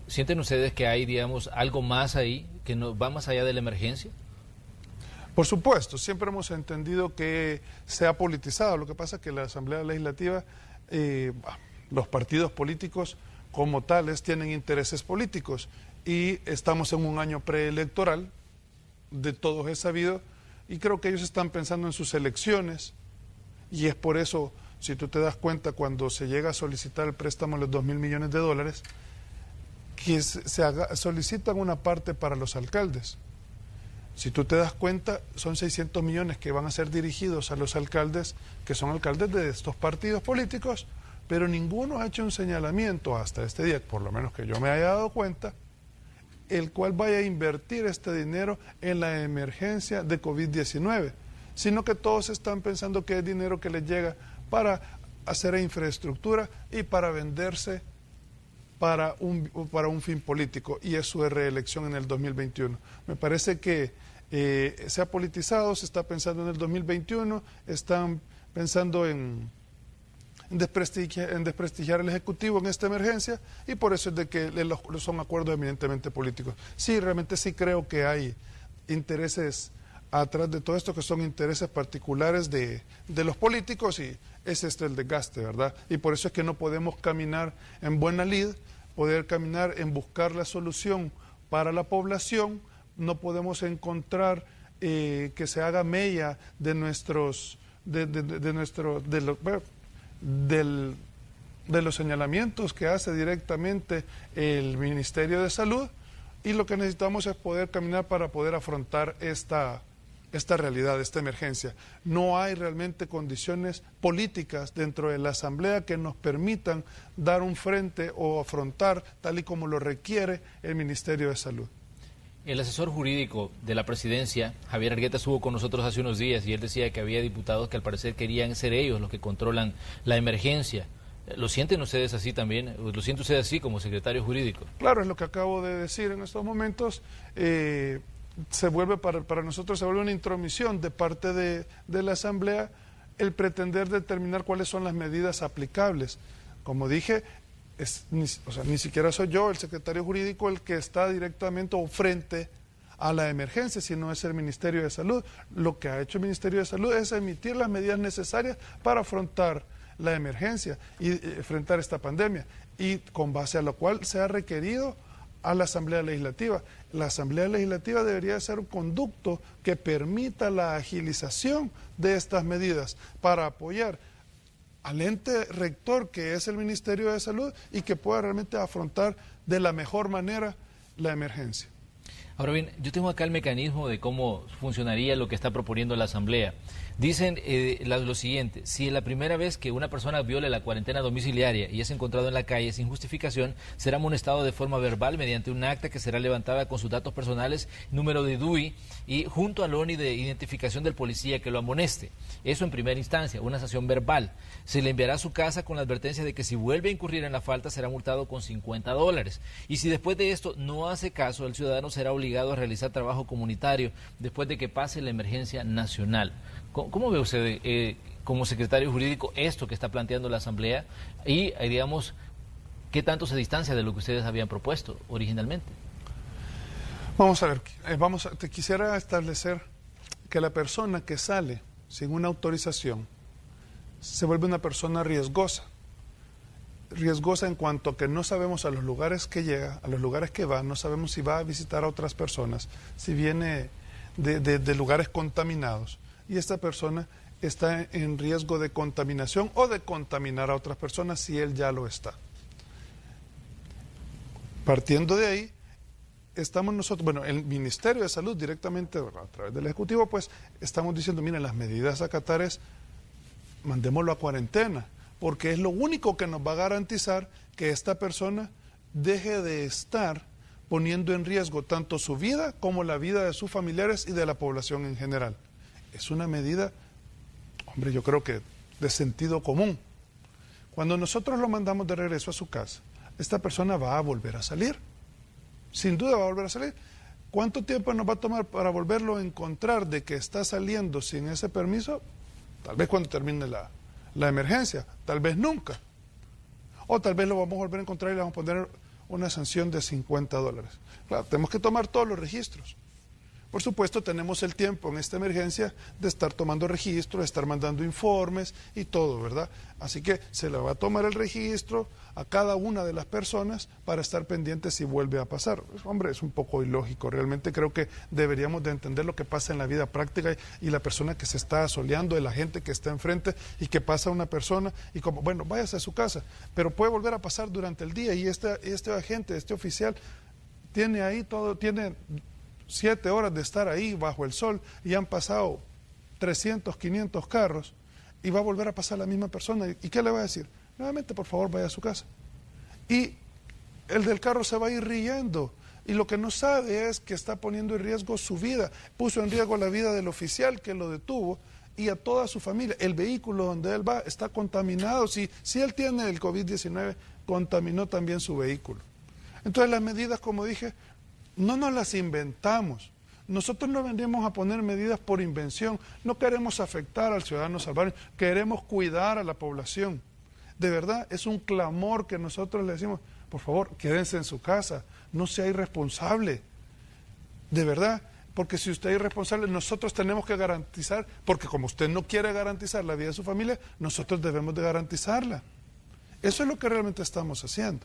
¿Sienten ustedes que hay, digamos, algo más ahí, que no va más allá de la emergencia? Por supuesto, siempre hemos entendido que se ha politizado. Lo que pasa es que la Asamblea Legislativa, los partidos políticos como tales tienen intereses políticos y estamos en un año preelectoral, de todos es sabido, y creo que ellos están pensando en sus elecciones y es por eso, si tú te das cuenta, cuando se llega a solicitar el préstamo de los $2.000 millones, que solicitan una parte para los alcaldes. Si tú te das cuenta, son 600 millones que van a ser dirigidos a los alcaldes, que son alcaldes de estos partidos políticos, pero ninguno ha hecho un señalamiento hasta este día, por lo menos que yo me haya dado cuenta, el cual vaya a invertir este dinero en la emergencia de COVID-19, sino que todos están pensando que es dinero que les llega para hacer infraestructura y para venderse para un fin político, y es su reelección en el 2021. Me parece que se ha politizado, se está pensando en el 2021, están pensando en en desprestigiar al Ejecutivo en esta emergencia, y por eso es de que son acuerdos eminentemente políticos. Sí, realmente sí creo que hay intereses atrás de todo esto, que son intereses particulares de los políticos, y es el desgaste, ¿verdad? Y por eso es que no podemos caminar en buena lid, poder caminar en buscar la solución para la población. No podemos encontrar que se haga mella de los señalamientos que hace directamente el Ministerio de Salud, y lo que necesitamos es poder caminar para poder afrontar esta realidad, esta emergencia. No hay realmente condiciones políticas dentro de la Asamblea que nos permitan dar un frente o afrontar tal y como lo requiere el Ministerio de Salud. El asesor jurídico de la presidencia, Javier Argueta, estuvo con nosotros hace unos días y él decía que había diputados que al parecer querían ser ellos los que controlan la emergencia. ¿Lo sienten ustedes así también? ¿Lo siente usted así como secretario jurídico? Claro, es lo que acabo de decir en estos momentos. Se vuelve para nosotros se vuelve una intromisión de parte de la Asamblea el pretender determinar cuáles son las medidas aplicables. Como dije, ni siquiera soy yo, el secretario jurídico, el que está directamente o frente a la emergencia, sino es el Ministerio de Salud. Lo que ha hecho el Ministerio de Salud es emitir las medidas necesarias para afrontar la emergencia y enfrentar esta pandemia, y con base a lo cual se ha requerido a la Asamblea Legislativa. La Asamblea Legislativa debería ser un conducto que permita la agilización de estas medidas para apoyar al ente rector, que es el Ministerio de Salud, y que pueda realmente afrontar de la mejor manera la emergencia. Ahora bien, yo tengo acá el mecanismo de cómo funcionaría lo que está proponiendo la Asamblea. Dicen lo siguiente: si la primera vez que una persona viole la cuarentena domiciliaria y es encontrado en la calle sin justificación, será amonestado de forma verbal mediante un acta que será levantada con sus datos personales, número de DUI y junto al ONI de identificación del policía que lo amoneste. Eso en primera instancia, una sanción verbal. Se le enviará a su casa con la advertencia de que si vuelve a incurrir en la falta será multado con $50. Y si después de esto no hace caso, el ciudadano será obligado a realizar trabajo comunitario después de que pase la emergencia nacional. ¿Cómo ve usted como secretario jurídico esto que está planteando la Asamblea y, digamos, qué tanto se distancia de lo que ustedes habían propuesto originalmente? Vamos a ver, te quisiera establecer que la persona que sale sin una autorización se vuelve una persona riesgosa. Riesgosa en cuanto a que no sabemos a los lugares que llega, a los lugares que va, no sabemos si va a visitar a otras personas, si viene de lugares contaminados, y esta persona está en riesgo de contaminación o de contaminar a otras personas si él ya lo está. Partiendo de ahí, estamos nosotros, bueno, el Ministerio de Salud directamente a través del Ejecutivo, pues estamos diciendo, miren, las medidas a acatar es, mandémoslo a cuarentena, porque es lo único que nos va a garantizar que esta persona deje de estar poniendo en riesgo tanto su vida como la vida de sus familiares y de la población en general. Es una medida, hombre, yo creo que de sentido común. Cuando nosotros lo mandamos de regreso a su casa, esta persona va a volver a salir. Sin duda va a volver a salir. ¿Cuánto tiempo nos va a tomar para volverlo a encontrar de que está saliendo sin ese permiso? Tal vez cuando termine la emergencia, tal vez nunca. O tal vez lo vamos a volver a encontrar y le vamos a poner una sanción de $50. Claro, tenemos que tomar todos los registros. Por supuesto, tenemos el tiempo en esta emergencia de estar tomando registros, de estar mandando informes y todo, ¿verdad? Así que se le va a tomar el registro a cada una de las personas para estar pendientes si vuelve a pasar. Pues, hombre, es un poco ilógico. Realmente creo que deberíamos de entender lo que pasa en la vida práctica y la persona que se está asoleando, de la gente que está enfrente y que pasa una persona y como, bueno, váyase a su casa, pero puede volver a pasar durante el día y este agente, este oficial, tiene ahí todo, tiene 7 horas de estar ahí bajo el sol y han pasado 300, 500 carros y va a volver a pasar la misma persona. ¿Y qué le va a decir? Nuevamente, por favor, vaya a su casa. Y el del carro se va a ir riendo y lo que no sabe es que está poniendo en riesgo su vida. Puso en riesgo la vida del oficial que lo detuvo y a toda su familia. El vehículo donde él va está contaminado. Si él tiene el COVID-19, contaminó también su vehículo. Entonces las medidas, como dije, no nos las inventamos. Nosotros no venimos a poner medidas por invención. No queremos afectar al ciudadano salvadoreño, queremos cuidar a la población. De verdad, es un clamor que nosotros le decimos, por favor, quédense en su casa, no sea irresponsable. De verdad, porque si usted es irresponsable, nosotros tenemos que garantizar, porque como usted no quiere garantizar la vida de su familia, nosotros debemos de garantizarla. Eso es lo que realmente estamos haciendo.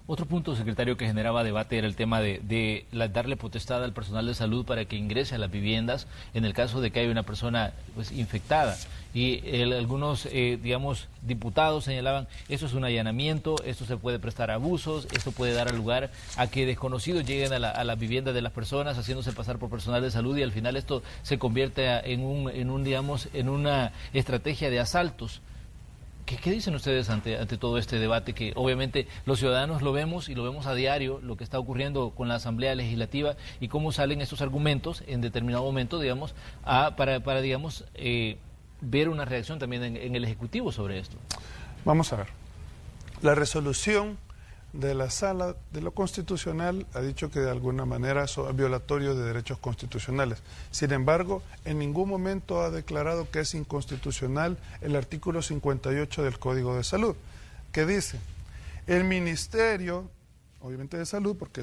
Otro punto, secretario, que generaba debate era el tema de darle potestad al personal de salud para que ingrese a las viviendas en el caso de que haya una persona pues, infectada. Y algunos, digamos, diputados señalaban, esto es un allanamiento, esto se puede prestar a abusos, esto puede dar lugar a que desconocidos lleguen a la vivienda de las personas haciéndose pasar por personal de salud y al final esto se convierte en una estrategia de asaltos. ¿Qué dicen ustedes ante todo este debate que obviamente los ciudadanos lo vemos y lo vemos a diario, lo que está ocurriendo con la Asamblea Legislativa y cómo salen estos argumentos en determinado momento, digamos, para ver una reacción también en el Ejecutivo sobre esto? Vamos a ver. La resolución de la Sala de lo Constitucional ha dicho que de alguna manera son violatorios de derechos constitucionales. Sin embargo, en ningún momento ha declarado que es inconstitucional el artículo 58 del Código de Salud, que dice, el Ministerio, obviamente de Salud, porque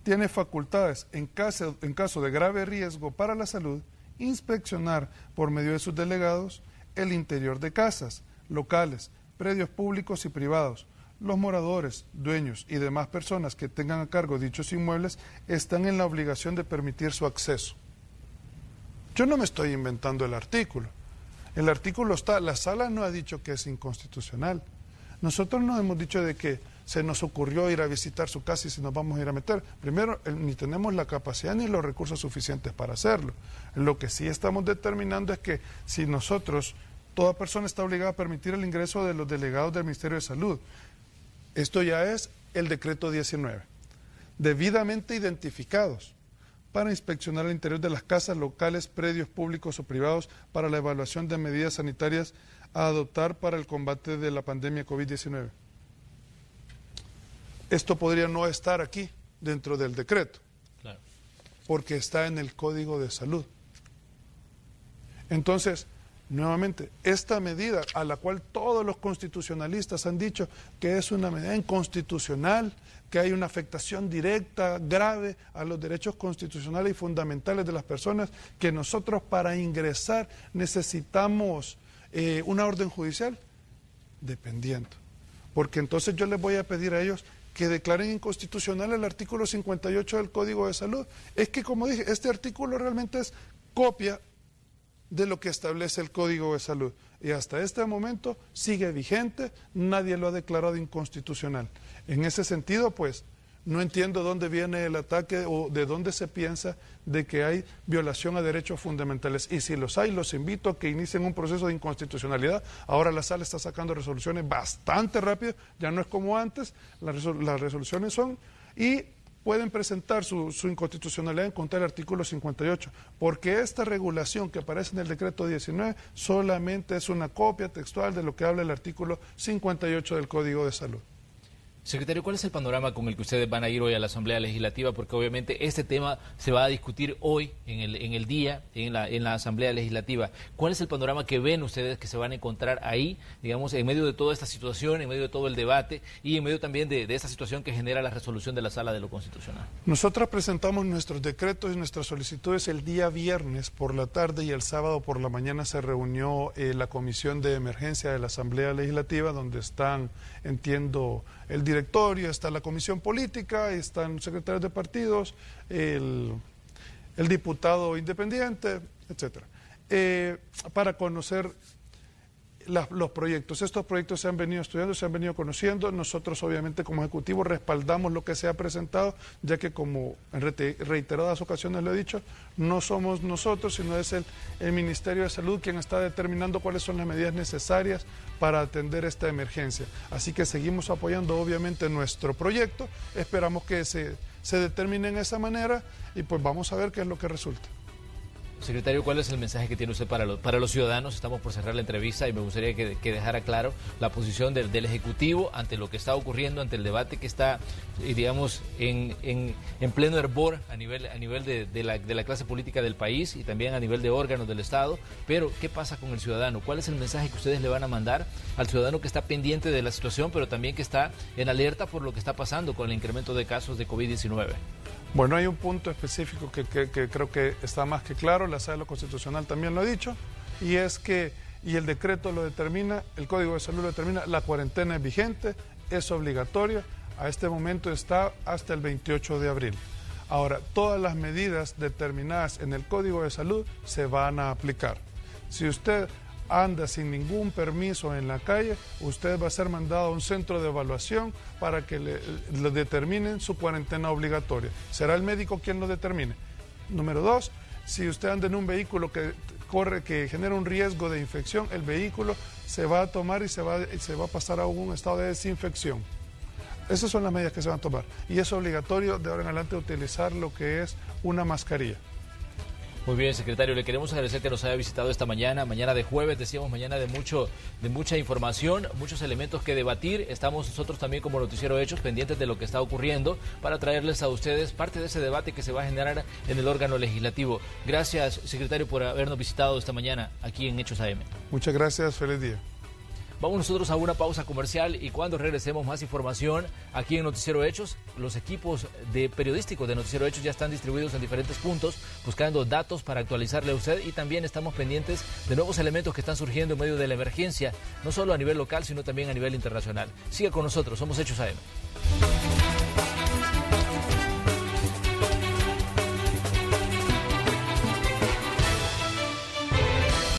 tiene facultades en caso de grave riesgo para la salud, inspeccionar por medio de sus delegados el interior de casas, locales, predios públicos y privados. Los moradores, dueños y demás personas que tengan a cargo dichos inmuebles están en la obligación de permitir su acceso. Yo no me estoy inventando el artículo. El artículo está, la Sala no ha dicho que es inconstitucional. Nosotros no hemos dicho de que se nos ocurrió ir a visitar su casa y si nos vamos a ir a meter. Primero, ni tenemos la capacidad ni los recursos suficientes para hacerlo. Lo que sí estamos determinando es que si nosotros, toda persona está obligada a permitir el ingreso de los delegados del Ministerio de Salud. Esto ya es el decreto 19, debidamente identificados para inspeccionar el interior de las casas, locales, predios públicos o privados para la evaluación de medidas sanitarias a adoptar para el combate de la pandemia COVID-19. Esto podría no estar aquí dentro del decreto, claro, porque está en el Código de Salud. Entonces, nuevamente, esta medida a la cual todos los constitucionalistas han dicho que es una medida inconstitucional, que hay una afectación directa, grave a los derechos constitucionales y fundamentales de las personas, que nosotros para ingresar necesitamos una orden judicial, dependiendo. Porque entonces yo les voy a pedir a ellos que declaren inconstitucional el artículo 58 del Código de Salud. Es que, como dije, este artículo realmente es copia de lo que establece el Código de Salud. Y hasta este momento sigue vigente, nadie lo ha declarado inconstitucional. En ese sentido, pues, no entiendo dónde viene el ataque o de dónde se piensa de que hay violación a derechos fundamentales. Y si los hay, los invito a que inicien un proceso de inconstitucionalidad. Ahora la Sala está sacando resoluciones bastante rápido, ya no es como antes, las resoluciones son... y pueden presentar su inconstitucionalidad en contra del artículo 58, porque esta regulación que aparece en el decreto 19 solamente es una copia textual de lo que habla el artículo 58 del Código de Salud. Secretario, ¿cuál es el panorama con el que ustedes van a ir hoy a la Asamblea Legislativa? Porque obviamente este tema se va a discutir hoy, en el día, en la Asamblea Legislativa. ¿Cuál es el panorama que ven ustedes que se van a encontrar ahí, digamos, en medio de toda esta situación, en medio de todo el debate y en medio también de esta situación que genera la resolución de la Sala de lo Constitucional? Nosotros presentamos nuestros decretos y nuestras solicitudes el día viernes por la tarde y el sábado por la mañana se reunió la Comisión de Emergencia de la Asamblea Legislativa, donde están, entiendo, el directorio, está la comisión política, están secretarios de partidos, el diputado independiente, etcétera, para conocer los proyectos. Estos proyectos se han venido estudiando, se han venido conociendo. Nosotros obviamente como Ejecutivo respaldamos lo que se ha presentado, ya que como en reiteradas ocasiones lo he dicho, no somos nosotros, sino es el Ministerio de Salud quien está determinando cuáles son las medidas necesarias para atender esta emergencia. Así que seguimos apoyando obviamente nuestro proyecto, esperamos que se determine en esa manera y pues vamos a ver qué es lo que resulta. Secretario, ¿cuál es el mensaje que tiene usted para los ciudadanos? Estamos por cerrar la entrevista y me gustaría que dejara claro la posición del Ejecutivo ante lo que está ocurriendo, ante el debate que está, digamos, en pleno hervor a nivel de la clase política del país y también a nivel de órganos del Estado. Pero, ¿qué pasa con el ciudadano? ¿Cuál es el mensaje que ustedes le van a mandar al ciudadano que está pendiente de la situación, pero también que está en alerta por lo que está pasando con el incremento de casos de COVID-19? Bueno, hay un punto específico que creo que está más que claro, la Sala Constitucional también lo ha dicho, y es que, y el decreto lo determina, el Código de Salud lo determina, la cuarentena es vigente, es obligatoria, a este momento está hasta el 28 de abril. Ahora, todas las medidas determinadas en el Código de Salud se van a aplicar. Si usted anda sin ningún permiso en la calle, usted va a ser mandado a un centro de evaluación para que le determinen su cuarentena obligatoria. Será el médico quien lo determine. Número 2, si usted anda en un vehículo que genera un riesgo de infección, el vehículo se va a tomar y se va a pasar a un estado de desinfección. Esas son las medidas que se van a tomar. Y es obligatorio de ahora en adelante utilizar lo que es una mascarilla. Muy bien, secretario, le queremos agradecer que nos haya visitado esta mañana de jueves, decíamos, mañana de mucha información, muchos elementos que debatir. Estamos nosotros también como Noticiero Hechos pendientes de lo que está ocurriendo para traerles a ustedes parte de ese debate que se va a generar en el órgano legislativo. Gracias, secretario, por habernos visitado esta mañana aquí en Hechos AM. Muchas gracias, feliz día. Vamos nosotros a una pausa comercial y cuando regresemos más información aquí en Noticiero Hechos. Los equipos periodísticos de Noticiero Hechos ya están distribuidos en diferentes puntos buscando datos para actualizarle a usted y también estamos pendientes de nuevos elementos que están surgiendo en medio de la emergencia, no solo a nivel local sino también a nivel internacional. Siga con nosotros, somos Hechos AM.